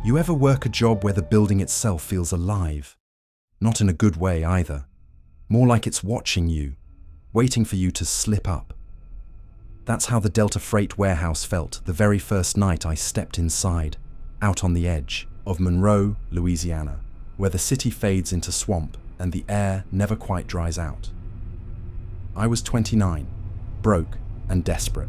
You ever work a job where the building itself feels alive? Not in a good way either. More like it's watching you, waiting for you to slip up. That's how the Delta Freight warehouse felt the very first night I stepped inside, out on the edge of Monroe, Louisiana, where the city fades into swamp and the air never quite dries out. I was 29, broke and desperate.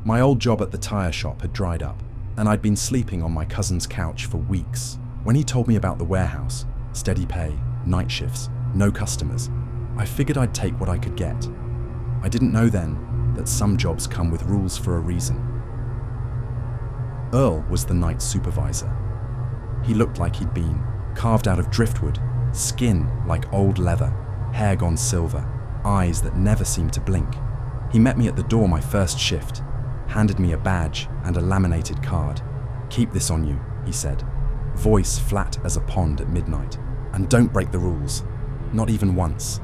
My old job at the tire shop had dried up, and I'd been sleeping on my cousin's couch for weeks. When he told me about the warehouse, steady pay, night shifts, no customers, I figured I'd take what I could get. I didn't know then that some jobs come with rules for a reason. Earl was the night supervisor. He looked like he'd been carved out of driftwood, skin like old leather, hair gone silver, eyes that never seemed to blink. He met me at the door my first shift, handed me a badge and a laminated card. "Keep this on you," he said, voice flat as a pond at midnight. "And don't break the rules, not even once."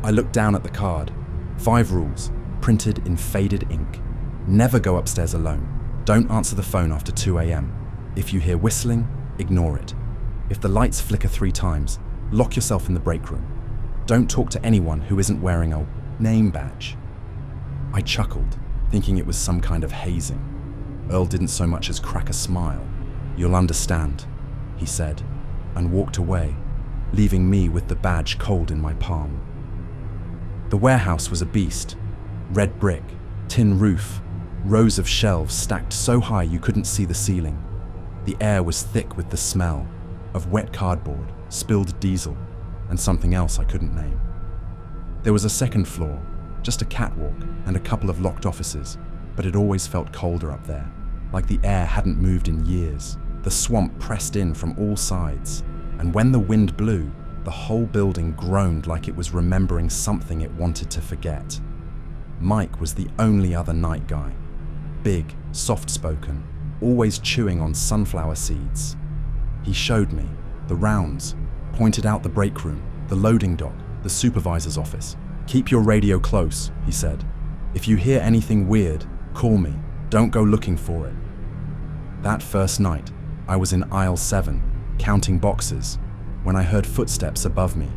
I looked down at the card. 5 rules, printed in faded ink. Never go upstairs alone. Don't answer the phone after 2 a.m. If you hear whistling, ignore it. If the lights flicker 3 times, lock yourself in the break room. Don't talk to anyone who isn't wearing a name badge. I chuckled, thinking it was some kind of hazing. Earl didn't so much as crack a smile. "You'll understand," he said, and walked away, leaving me with the badge cold in my palm. The warehouse was a beast. Red brick, tin roof, rows of shelves stacked so high you couldn't see the ceiling. The air was thick with the smell of wet cardboard, spilled diesel, and something else I couldn't name. There was a second floor, just a catwalk and a couple of locked offices, but it always felt colder up there, like the air hadn't moved in years. The swamp pressed in from all sides, and when the wind blew, the whole building groaned like it was remembering something it wanted to forget. Mike was the only other night guy. Big, soft-spoken, always chewing on sunflower seeds. He showed me the rounds, pointed out the break room, the loading dock, the supervisor's office. "Keep your radio close," he said. "If you hear anything weird, call me. Don't go looking for it." That first night, I was in aisle 7, counting boxes, when I heard footsteps above me.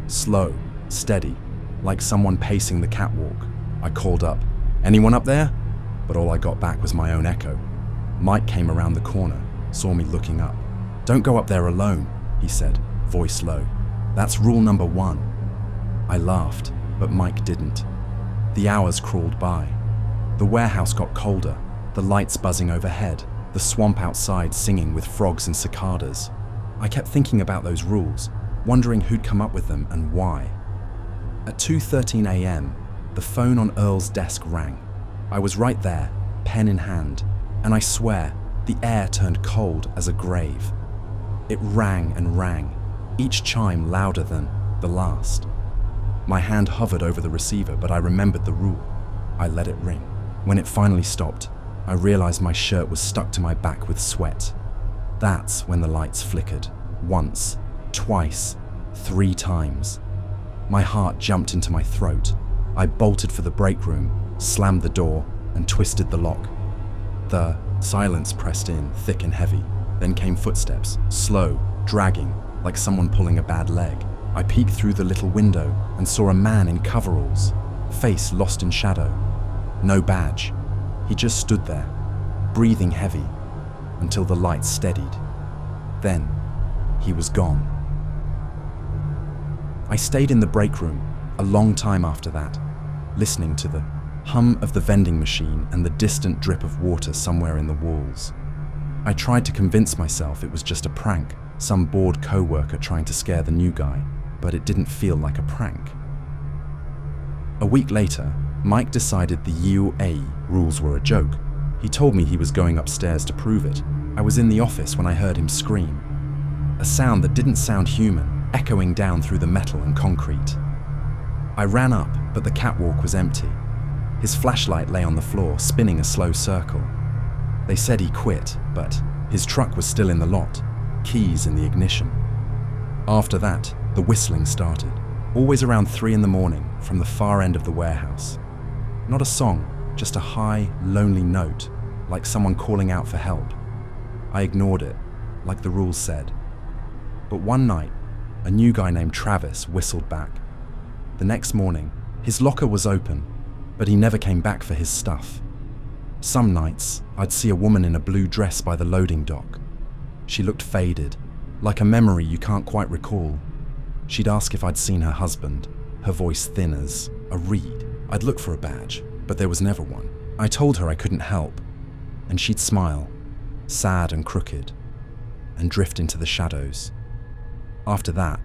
Slow, steady, like someone pacing the catwalk. I called up, "Anyone up there?" But all I got back was my own echo. Mike came around the corner, saw me looking up. "Don't go up there alone," he said, voice low. "That's rule number 1. I laughed, but Mike didn't. The hours crawled by. The warehouse got colder, the lights buzzing overhead, the swamp outside singing with frogs and cicadas. I kept thinking about those rules, wondering who'd come up with them and why. At 2:13 a.m., the phone on Earl's desk rang. I was right there, pen in hand, and I swear, the air turned cold as a grave. It rang and rang, each chime louder than the last. My hand hovered over the receiver, but I remembered the rule. I let it ring. When it finally stopped, I realized my shirt was stuck to my back with sweat. That's when the lights flickered. Once, twice, 3 times. My heart jumped into my throat. I bolted for the break room, slammed the door, and twisted the lock. The silence pressed in, thick and heavy. Then came footsteps, slow, dragging, like someone pulling a bad leg. I peeked through the little window and saw a man in coveralls, face lost in shadow. No badge. He just stood there, breathing heavy, until the lights steadied. Then, he was gone. I stayed in the break room a long time after that, listening to the hum of the vending machine and the distant drip of water somewhere in the walls. I tried to convince myself it was just a prank, some bored co-worker trying to scare the new guy, but it didn't feel like a prank. A week later, Mike decided the UA rules were a joke. He told me he was going upstairs to prove it. I was in the office when I heard him scream. A sound that didn't sound human, echoing down through the metal and concrete. I ran up, but the catwalk was empty. His flashlight lay on the floor, spinning a slow circle. They said he quit, but his truck was still in the lot, keys in the ignition. After that, the whistling started, always around 3 in the morning from the far end of the warehouse. Not a song, just a high, lonely note, like someone calling out for help. I ignored it, like the rules said. But one night, a new guy named Travis whistled back. The next morning, his locker was open, but he never came back for his stuff. Some nights, I'd see a woman in a blue dress by the loading dock. She looked faded, like a memory you can't quite recall. She'd ask if I'd seen her husband, her voice thin as a reed. I'd look for a badge, but there was never one. I told her I couldn't help, and she'd smile, sad and crooked, and drift into the shadows. After that,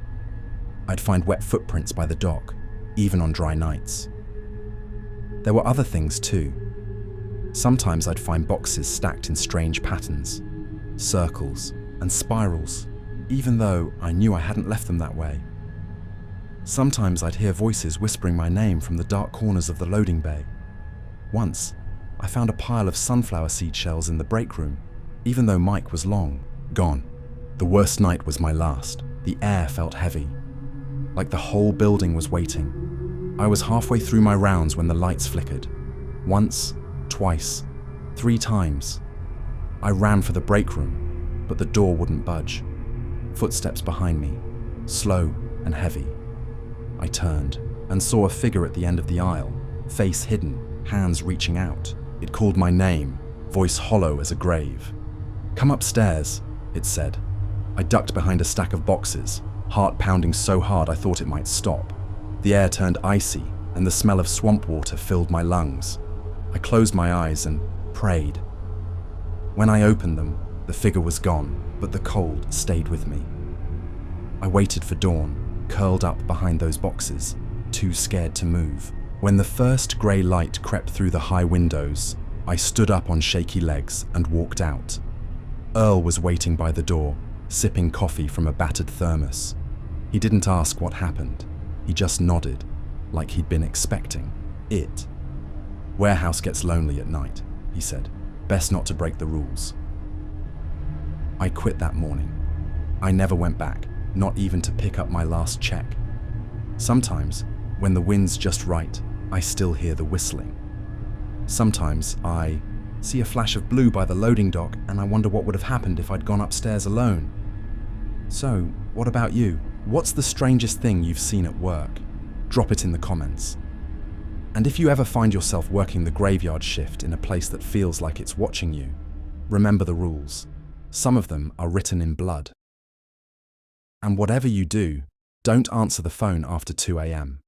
I'd find wet footprints by the dock, even on dry nights. There were other things too. Sometimes I'd find boxes stacked in strange patterns, circles and spirals, even though I knew I hadn't left them that way. Sometimes I'd hear voices whispering my name from the dark corners of the loading bay. Once, I found a pile of sunflower seed shells in the break room, even though Mike was long gone. The worst night was my last. The air felt heavy, like the whole building was waiting. I was halfway through my rounds when the lights flickered. Once, twice, 3 times. I ran for the break room, but the door wouldn't budge. Footsteps behind me, slow and heavy. I turned and saw a figure at the end of the aisle, face hidden, hands reaching out. It called my name, voice hollow as a grave. "Come upstairs," it said. I ducked behind a stack of boxes, heart pounding so hard I thought it might stop. The air turned icy, and the smell of swamp water filled my lungs. I closed my eyes and prayed. When I opened them, the figure was gone, but the cold stayed with me. I waited for dawn, curled up behind those boxes, too scared to move. When the first grey light crept through the high windows, I stood up on shaky legs and walked out. Earl was waiting by the door, sipping coffee from a battered thermos. He didn't ask what happened. He just nodded, like he'd been expecting it. "Warehouse gets lonely at night," he said. "Best not to break the rules." I quit that morning. I never went back, not even to pick up my last check. Sometimes, when the wind's just right, I still hear the whistling. Sometimes I see a flash of blue by the loading dock and I wonder what would have happened if I'd gone upstairs alone. So, what about you? What's the strangest thing you've seen at work? Drop it in the comments. And if you ever find yourself working the graveyard shift in a place that feels like it's watching you, remember the rules. Some of them are written in blood. And whatever you do, don't answer the phone after 2 a.m.